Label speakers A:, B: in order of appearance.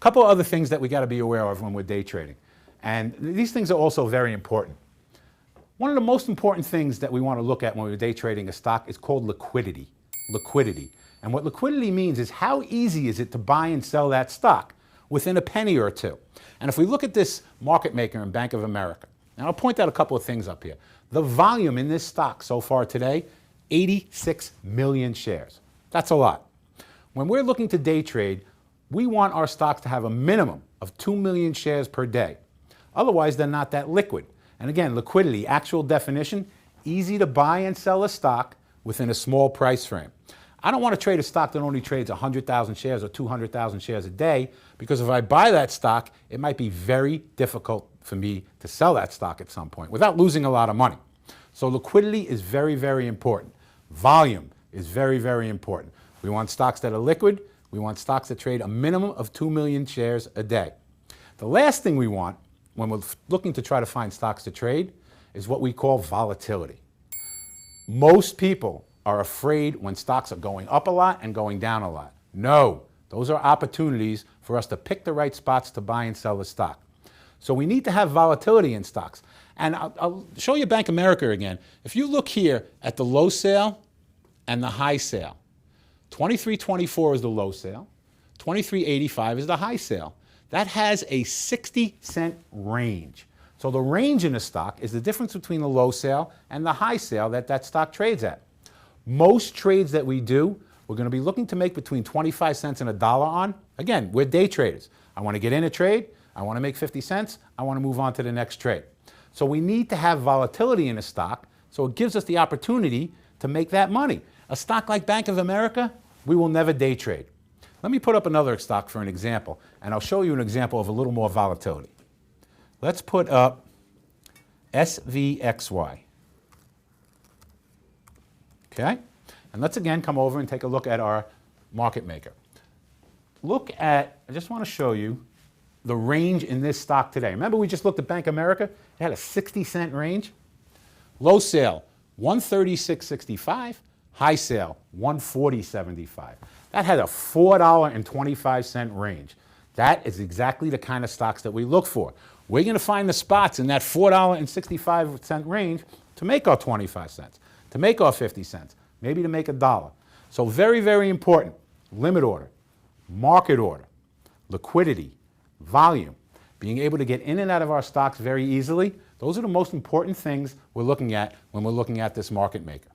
A: couple of other things that we got to be aware of when we're day trading. And these things are also very important. One of the most important things that we want to look at when we're day trading a stock is called liquidity. Liquidity. And what liquidity means is how easy is it to buy and sell that stock within a penny or two. And if we look at this market maker in Bank of America, and I'll point out a couple of things up here. The volume in this stock so far today, 86 million shares. That's a lot. When we're looking to day trade, we want our stocks to have a minimum of 2 million shares per day. Otherwise, they're not that liquid. And again, liquidity, actual definition, easy to buy and sell a stock within a small price frame. I don't want to trade a stock that only trades 100,000 shares or 200,000 shares a day, because if I buy that stock, it might be very difficult for me to sell that stock at some point without losing a lot of money. So liquidity is very, very important. Volume is very, very important. We want stocks that are liquid. We want stocks that trade a minimum of 2 million shares a day. The last thing we want when we're looking to try to find stocks to trade is what we call volatility. Most people are afraid when stocks are going up a lot and going down a lot. No, those are opportunities for us to pick the right spots to buy and sell the stock. So we need to have volatility in stocks. And I'll show you Bank of America again. If you look here at the low sale and the high sale, 23.24 is the low sale, 23.85 is the high sale. That has a 60-cent range. So the range in a stock is the difference between the low sale and the high sale that that stock trades at. Most trades that we do, we're going to be looking to make between 25 cents and $1 on. Again, we're day traders. I want to get in a trade. I want to make 50 cents. I want to move on to the next trade. So we need to have volatility in a stock, so it gives us the opportunity to make that money. A stock like Bank of America, we will never day trade. Let me put up another stock for an example, and I'll show you an example of a little more volatility. Let's put up SVXY. Okay? And let's again come over and take a look at our market maker. Look at, I just want to show you the range in this stock today. Remember we just looked at Bank of America? It had a 60-cent range. Low sale, 136.65. High sale, 140.75. That had a $4.25 range. That is exactly the kind of stocks that we look for. We're going to find the spots in that $4.65 range to make our 25 cents, to make our 50 cents, maybe to make $1. So very, very important. Limit order, market order, liquidity, volume, being able to get in and out of our stocks very easily. Those are the most important things we're looking at when we're looking at this market maker.